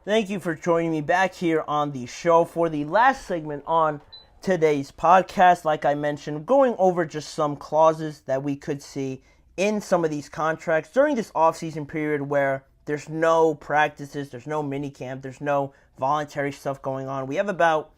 Thank you for joining me back here on the show for the last segment on today's podcast. Like I mentioned, going over just some clauses that we could see in some of these contracts during this offseason period where there's no practices, there's no minicamp, there's no voluntary stuff going on. We have about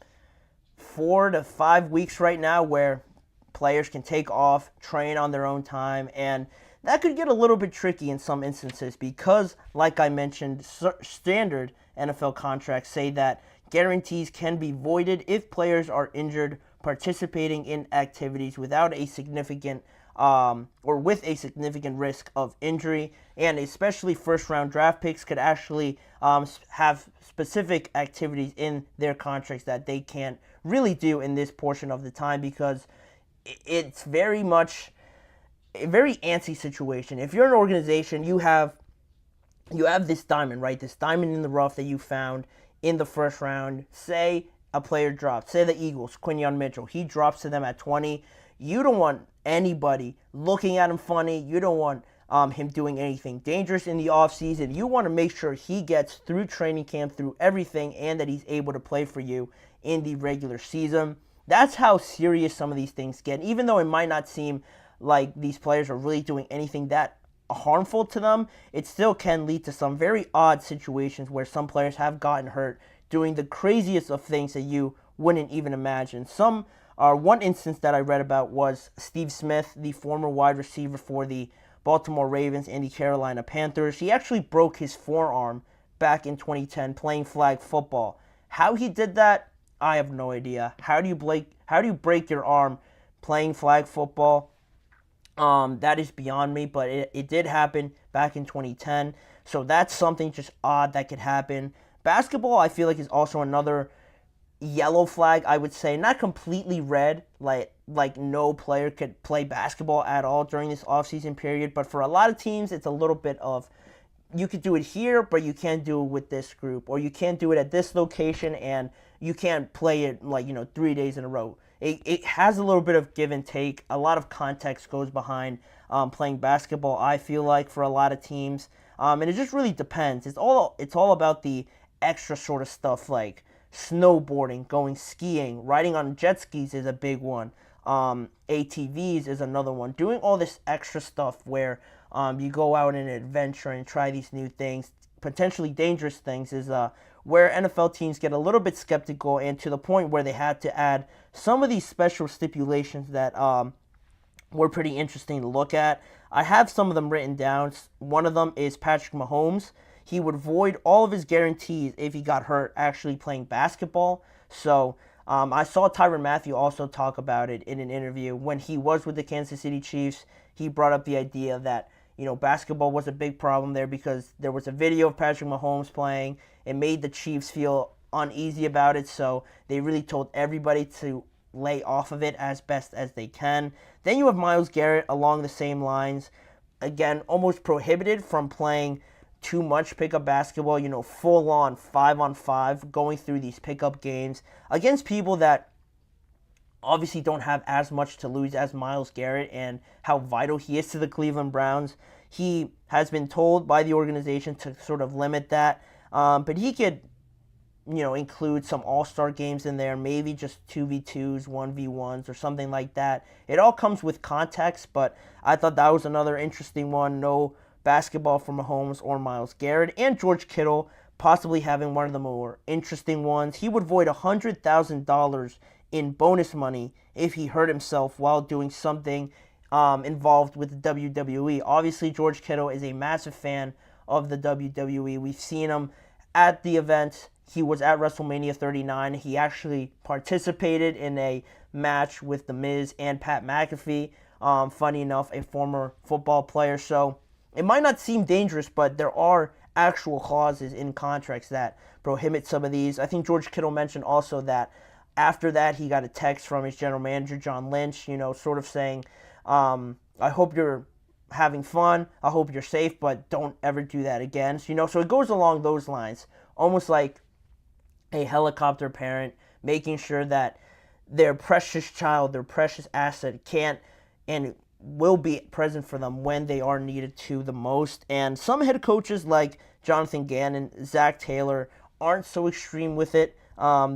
4 to 5 weeks right now where players can take off, train on their own time, and that could get a little bit tricky in some instances because, like I mentioned, standard NFL contracts say that guarantees can be voided if players are injured participating in activities without a significant or with a significant risk of injury, and especially first-round draft picks could actually have specific activities in their contracts that they can't really do in this portion of the time because it's very much a very antsy situation. If you're an organization, you have this diamond, right? This diamond in the rough that you found in the first round. Say a player drops. Say the Eagles, Quinyon Mitchell. He drops to them at 20. You don't want anybody looking at him funny. You don't want him doing anything dangerous in the offseason. You want to make sure he gets through training camp, through everything, and that he's able to play for you in the regular season. That's how serious some of these things get. Even though it might not seem like these players are really doing anything that harmful to them, it still can lead to some very odd situations where some players have gotten hurt doing the craziest of things that you wouldn't even imagine. One instance that I read about was Steve Smith, the former wide receiver for the Baltimore Ravens and the Carolina Panthers. He actually broke his forearm back in 2010 playing flag football. How he did that, I have no idea. How do you break your arm playing flag football? That is beyond me, but it did happen back in 2010. So that's something just odd that could happen. Basketball, I feel like, is also another yellow flag, I would say. Not completely red, like no player could play basketball at all during this offseason period. But for a lot of teams, it's a little bit of, you could do it here, but you can't do it with this group. Or you can't do it at this location, and you can't play it 3 days in a row. It has a little bit of give and take. A lot of context goes behind playing basketball, I feel like, for a lot of teams. And it just really depends. It's all about the extra sort of stuff like snowboarding, going skiing, riding on jet skis is a big one. ATVs is another one. Doing all this extra stuff where you go out on an adventure and try these new things, potentially dangerous things, is where NFL teams get a little bit skeptical, and to the point where they had to add some of these special stipulations that were pretty interesting to look at. I have some of them written down. One of them is Patrick Mahomes. He would void all of his guarantees if he got hurt actually playing basketball. So I saw Tyrann Mathieu also talk about it in an interview. When he was with the Kansas City Chiefs, he brought up the idea that basketball was a big problem there because there was a video of Patrick Mahomes playing. It made the Chiefs feel uneasy about it, so they really told everybody to lay off of it as best as they can. Then you have Myles Garrett along the same lines. Again, almost prohibited from playing too much pickup basketball, full-on 5-on-5, going through these pickup games against people that obviously don't have as much to lose as Myles Garrett and how vital he is to the Cleveland Browns. He has been told by the organization to sort of limit that, but he could, include some all-star games in there, maybe just 2v2s, 1v1s, or something like that. It all comes with context, but I thought that was another interesting one. No basketball for Mahomes or Myles Garrett, and George Kittle possibly having one of the more interesting ones. He would void $100,000 in bonus money if he hurt himself while doing something involved with the WWE. Obviously, George Kittle is a massive fan of the WWE. We've seen him at the event. He was at WrestleMania 39. He actually participated in a match with The Miz and Pat McAfee. Funny enough, a former football player. So it might not seem dangerous, but there are actual clauses in contracts that prohibit some of these. I think George Kittle mentioned also that after that, he got a text from his general manager, John Lynch, sort of saying, I hope you're having fun. I hope you're safe, but don't ever do that again. So it goes along those lines, almost like a helicopter parent making sure that their precious child, their precious asset can't and will be present for them when they are needed to the most. And some head coaches like Jonathan Gannon, Zach Taylor aren't so extreme with it.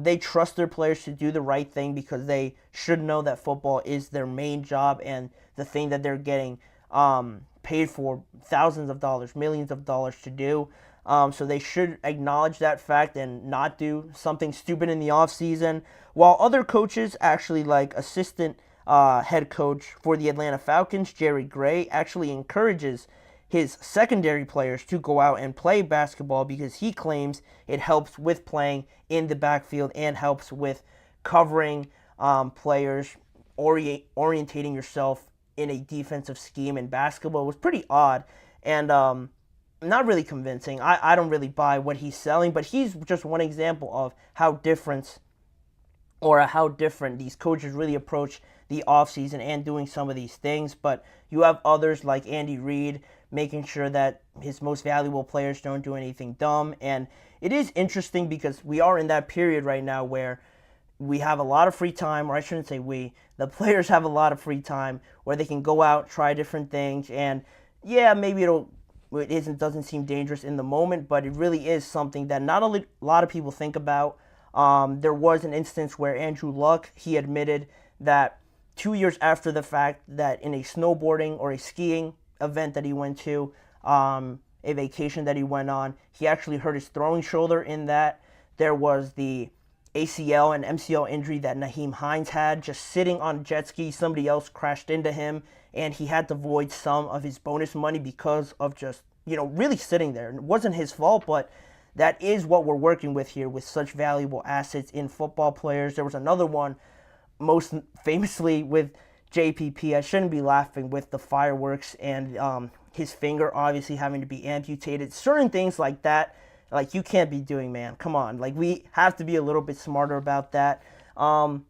They trust their players to do the right thing because they should know that football is their main job and the thing that they're getting paid for thousands of dollars, millions of dollars to do. So they should acknowledge that fact and not do something stupid in the offseason. While other coaches, actually like assistant head coach for the Atlanta Falcons, Jerry Gray, actually encourages his secondary players to go out and play basketball because he claims it helps with playing in the backfield and helps with covering players, orientating yourself in a defensive scheme in basketball. It was pretty odd and not really convincing. I don't really buy what he's selling, but he's just one example of how different these coaches really approach the offseason and doing some of these things. But you have others like Andy Reid making sure that his most valuable players don't do anything dumb. And it is interesting because we are in that period right now where we have a lot of free time, or I shouldn't say we, the players have a lot of free time where they can go out, try different things, and yeah, maybe it doesn't seem dangerous in the moment, but it really is something that not only a lot of people think about. There was an instance where Andrew Luck, he admitted that 2 years after the fact that in a snowboarding or a skiing event that he went to, a vacation that he went on, he actually hurt his throwing shoulder in that. There was the ACL and MCL injury that Naheem Hines had just sitting on a jet ski. Somebody else crashed into him, and he had to void some of his bonus money because of just, really sitting there. It wasn't his fault, but that is what we're working with here with such valuable assets in football players. There was another one, most famously with JPP. I shouldn't be laughing with the fireworks and his finger obviously having to be amputated. Certain things like that, like you can't be doing, man. Come on. Like we have to be a little bit smarter about that. And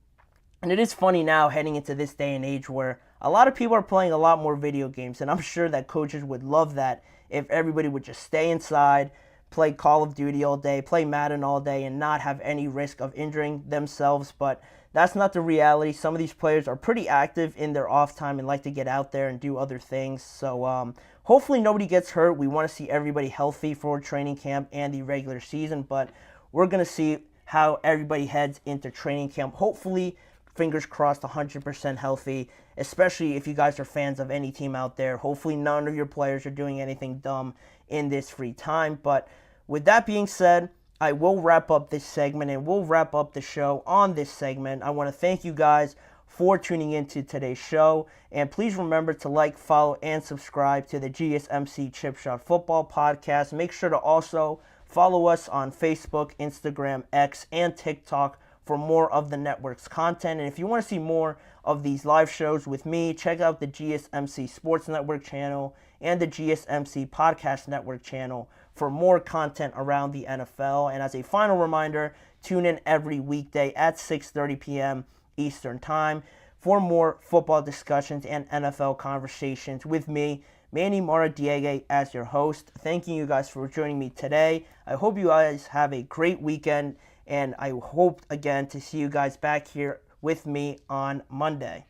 it is funny now heading into this day and age where a lot of people are playing a lot more video games. And I'm sure that coaches would love that if everybody would just stay inside, play Call of Duty all day, play Madden all day, and not have any risk of injuring themselves. But that's not the reality. Some of these players are pretty active in their off time and like to get out there and do other things. So hopefully nobody gets hurt. We want to see everybody healthy for training camp and the regular season. But we're going to see how everybody heads into training camp. Hopefully, fingers crossed, 100% healthy, especially if you guys are fans of any team out there. Hopefully none of your players are doing anything dumb in this free time. But with that being said, I will wrap up this segment and we'll wrap up the show on this segment. I want to thank you guys for tuning into today's show. And please remember to like, follow, and subscribe to the GSMC Chip Shot Football Podcast. Make sure to also follow us on Facebook, Instagram, X, and TikTok for more of the network's content. And if you want to see more of these live shows with me, check out the GSMC Sports Network channel and the GSMC Podcast Network channel for more content around the NFL. And as a final reminder, tune in every weekday at 6:30 p.m. Eastern Time for more football discussions and NFL conversations with me, Manny Maradiaga, as your host. Thanking you guys for joining me today. I hope you guys have a great weekend, and I hope again to see you guys back here with me on Monday.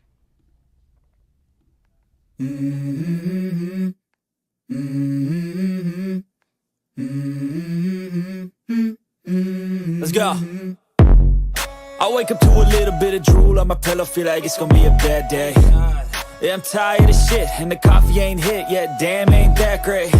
Mm-hmm. Mm-hmm. Mm-hmm. Let's go. I wake up to a little bit of drool on my pillow, feel like it's gonna be a bad day. Yeah, I'm tired of shit, and the coffee ain't hit yet, damn, ain't that great.